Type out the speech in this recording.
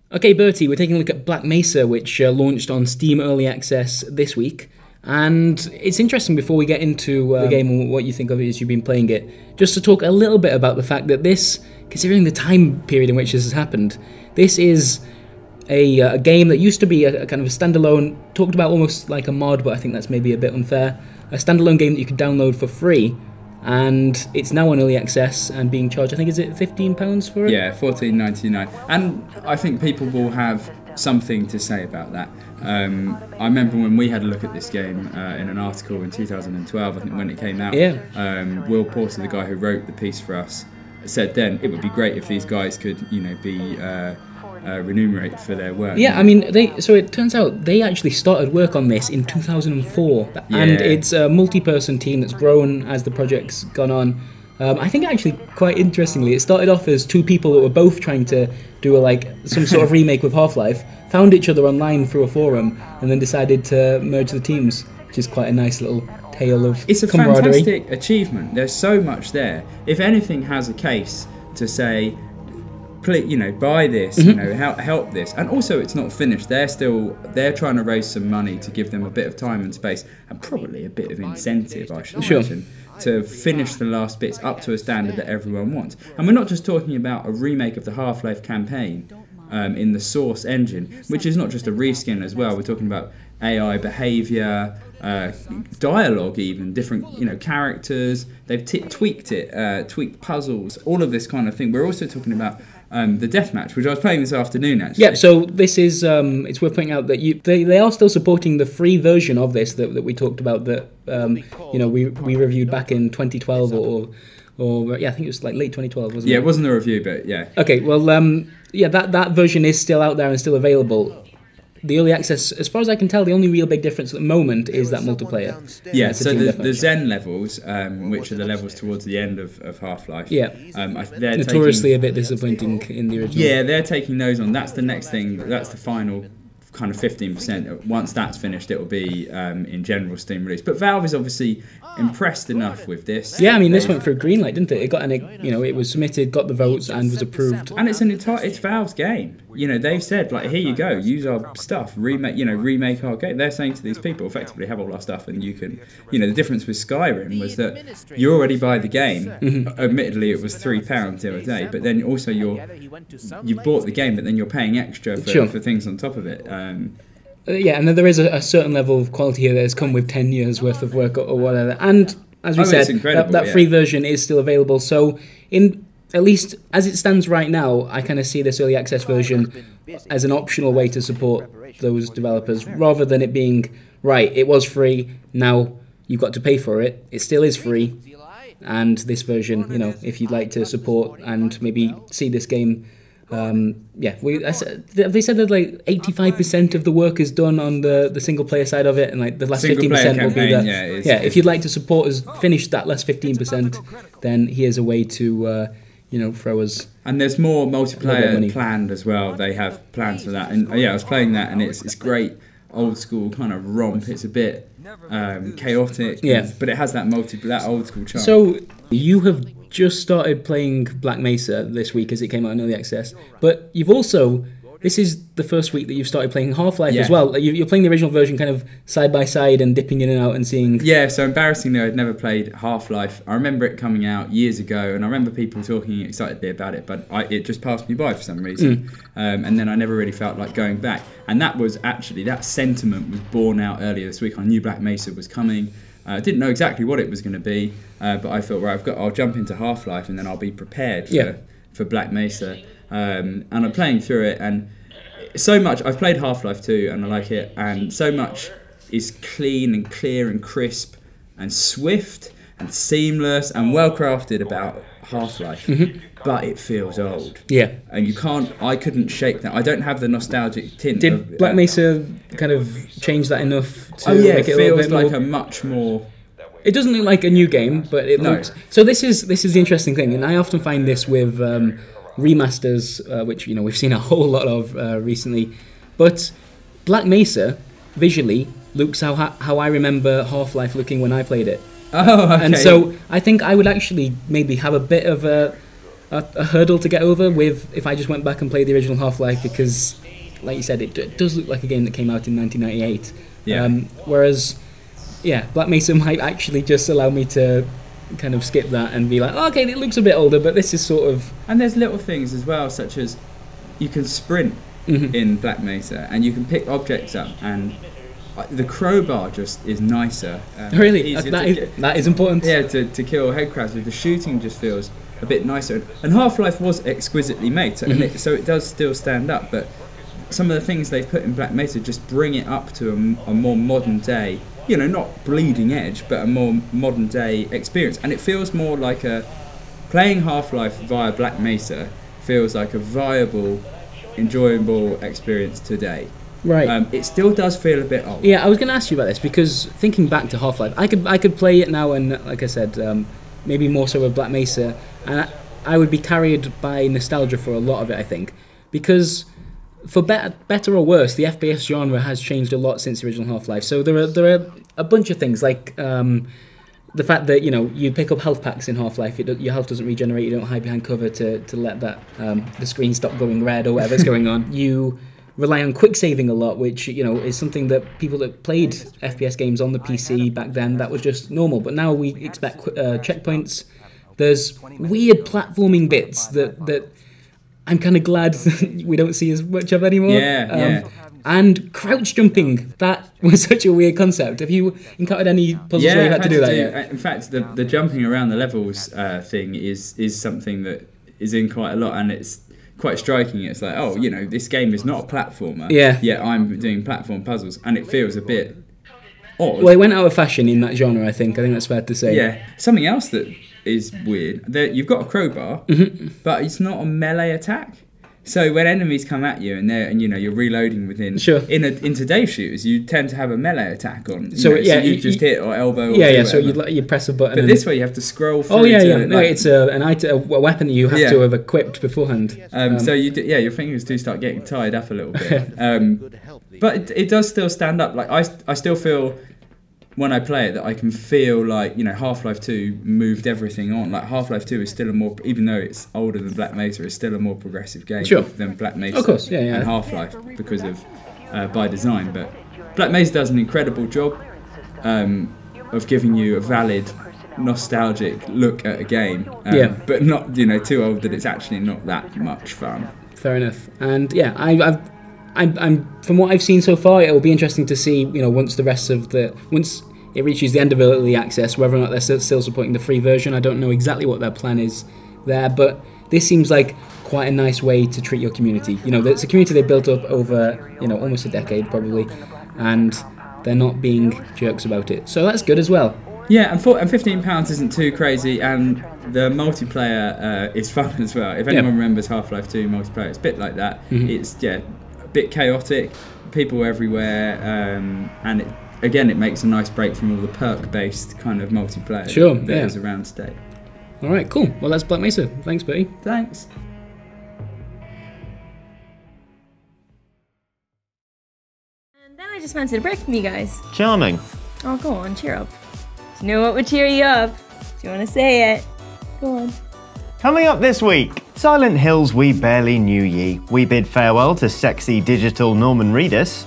Okay, Bertie, we're taking a look at Black Mesa, which launched on Steam Early Access this week. And it's interesting, before we get into the game and what you think of it as you've been playing it, just to talk a little bit about the fact that this, considering the time period in which this has happened, this is a game that used to be a kind of a standalone, talked about almost like a mod, but I think that's maybe a bit unfair, a standalone game that you could download for free. And it's now on early access and being charged, I think, is it £15 for it? Yeah, $14.99. And I think people will have something to say about that. I remember when we had a look at this game in an article in 2012, I think, when it came out. Yeah. Will Porter, the guy who wrote the piece for us, said then it would be great if these guys could, be remunerated for their work. Yeah, I mean, so it turns out they actually started work on this in 2004, and it's a multi-person team that's grown as the project's gone on. I think actually, quite interestingly, it started off as two people that were both trying to do some sort of remake with Half-Life, found each other online through a forum, and then decided to merge the teams, which is quite a nice little tale of It's a camaraderie. fantastic achievement. There's so much there. If anything has a case to say, buy this, help this. And also, it's not finished. They're trying to raise some money to give them a bit of time and space, and probably a bit of incentive, I should imagine, to finish the last bits up to a standard that everyone wants. And we're not just talking about a remake of the Half-Life campaign in the Source engine, which is not just a reskin as well. We're talking about AI behaviour, dialogue, even different characters. They've tweaked it, tweaked puzzles, all of this kind of thing. We're also talking about the deathmatch, which I was playing this afternoon, actually. Yeah, so this is, it's worth pointing out that they are still supporting the free version of this that we talked about, that we reviewed back in 2012 or yeah, I think it was like late 2012, wasn't it? Yeah, it wasn't a review, but yeah. Okay, well, that version is still out there and still available. The early access, as far as I can tell, the only real big difference at the moment is that multiplayer. Yeah, so the Zen levels, which are the levels towards the end of Half-Life. Yeah, they're notoriously a bit disappointing in the original. Yeah, they're taking those on. That's the next thing. That's the final kind of 15%. Once that's finished, it will be in general Steam release. But Valve is obviously impressed enough with this. Yeah, I mean, this went through Greenlight, didn't it? It got it was submitted, got the votes, and was approved. And it's Valve's game. They've said, like, here you go, use our stuff, remake our game. They're saying to these people, effectively, have all our stuff, and you can. The difference with Skyrim was that you already buy the game. Admittedly, it was £3 the other day, but then also you bought the game, but then you're paying extra for things on top of it. Yeah, and there is a certain level of quality here that has come with 10 years worth of work or whatever. And as we said, that free version is still available. So at least as it stands right now, I kind of see this early access version as an optional way to support those developers, rather than it being, right, it was free, now you've got to pay for it. It still is free. And this version, if you'd like to support and maybe see this game, they said that like 85% of the work is done on the single player side of it, and like the last 15% will be that. If you'd like to support us finish that last 15%, then here's a way to throw us. And there's more multiplayer planned as well. They have plans for that, and I was playing that, and it's great old school kind of romp. It's a bit chaotic, but it has that old school charm. So you have just started playing Black Mesa this week as it came out in early access, but you've also, this is the first week that you've started playing Half-Life as well. You're playing the original version kind of side by side and dipping in and out and seeing. Yeah, so embarrassingly, I'd never played Half-Life. I remember it coming out years ago, and I remember people talking excitedly about it, but it just passed me by for some reason. And then I never really felt like going back. And that sentiment was born out earlier this week. I knew Black Mesa was coming. I didn't know exactly what it was going to be, but I thought, I'll jump into Half-Life and then I'll be prepared for Black Mesa. And I'm playing through it, and so much. I've played Half-Life 2 and I like it, and so much is clean and clear and crisp and swift and seamless and well crafted about Half-Life, but it feels old. Yeah, and I couldn't shake that. I don't have the nostalgic tint. Did Black Mesa kind of change that enough to it make it a little bit like more? A much more. It doesn't look like a new game, but it looks. So this is the interesting thing, and I often find this with remasters, which we've seen a whole lot of recently. But Black Mesa visually looks how I remember Half-Life looking when I played it. Oh, okay. And so I think I would actually maybe have a bit of a a hurdle to get over with if I just went back and played the original Half-Life, because, like you said, it does look like a game that came out in 1998. Yeah. Whereas, yeah, Black Mesa might actually just allow me to kind of skip that and be like, oh, okay, it looks a bit older, but this is sort of... And there's little things as well, such as you can sprint in Black Mesa, and you can pick objects up, and the crowbar just is nicer. Really? That is important. Yeah, to kill headcrabs. The shooting just feels a bit nicer. And Half-Life was exquisitely made, so it does still stand up, but some of the things they've put in Black Mesa just bring it up to a more modern day, not bleeding edge, but a more modern day experience. And it feels more like playing Half-Life via Black Mesa feels like a viable, enjoyable experience today. Right. It still does feel a bit old. Yeah, I was going to ask you about this, because thinking back to Half-Life, I could play it now, and like I said, maybe more so with Black Mesa, and I would be carried by nostalgia for a lot of it, I think, because for better or worse, the FPS genre has changed a lot since the original Half-Life. So there are a bunch of things, like the fact that you pick up health packs in Half-Life, your health doesn't regenerate, you don't hide behind cover to let that the screen stop going red or whatever's going on. You rely on quick saving a lot, which is something that people that played FPS games on the PC back then, that was just normal. But now we expect checkpoints. There's weird platforming bits that I'm kind of glad we don't see as much of anymore. Yeah. And crouch jumping, that was such a weird concept. Have you encountered any puzzles where you had to do that yet? In fact, the jumping around the levels thing is something that is in quite a lot, and it's quite striking. It's like, this game is not a platformer. Yeah. Yet I'm doing platform puzzles, and it feels a bit odd. Well, it went out of fashion in that genre, I think that's fair to say. Yeah. Something else that is weird, you've got a crowbar, but it's not a melee attack. So when enemies come at you and you're reloading within, in today's shooters, you tend to have a melee attack on. So you just hit or elbow. Or so you press a button. But this way you have to scroll through. Oh yeah. No, it's a weapon that you have to have equipped beforehand. So your fingers do start getting tied up a little bit. But it does still stand up. Like I still feel, when I play it, that I can feel like, Half-Life 2 moved everything on. Like, Half-Life 2 is still even though it's older than Black Mesa, it's still a more progressive game than Black Mesa. Of course, yeah. And Half-Life, because of by design. But Black Mesa does an incredible job of giving you a valid, nostalgic look at a game. But not, too old that it's actually not that much fun. Fair enough. And yeah, I'm from what I've seen so far, it will be interesting to see, once it reaches the end of early access, whether or not they're still supporting the free version. I don't know exactly what their plan is there, but this seems like quite a nice way to treat your community. It's a community they built up over, almost a decade probably, and they're not being jerks about it. So that's good as well. Yeah, and £15 isn't too crazy, and the multiplayer is fun as well. If anyone remembers Half-Life 2 multiplayer, it's a bit like that. It's a bit chaotic, people everywhere, and it makes a nice break from all the perk-based kind of multiplayer that is around today. All right, cool. Well, that's Black Mesa. Thanks, Bertie. Thanks. And then I just fancied a break from you guys. Charming. Oh, go on, cheer up. Do you know what would cheer you up? Do you want to say it? Go on. Coming up this week, Silent Hills We Barely Knew Ye. We bid farewell to sexy digital Norman Reedus.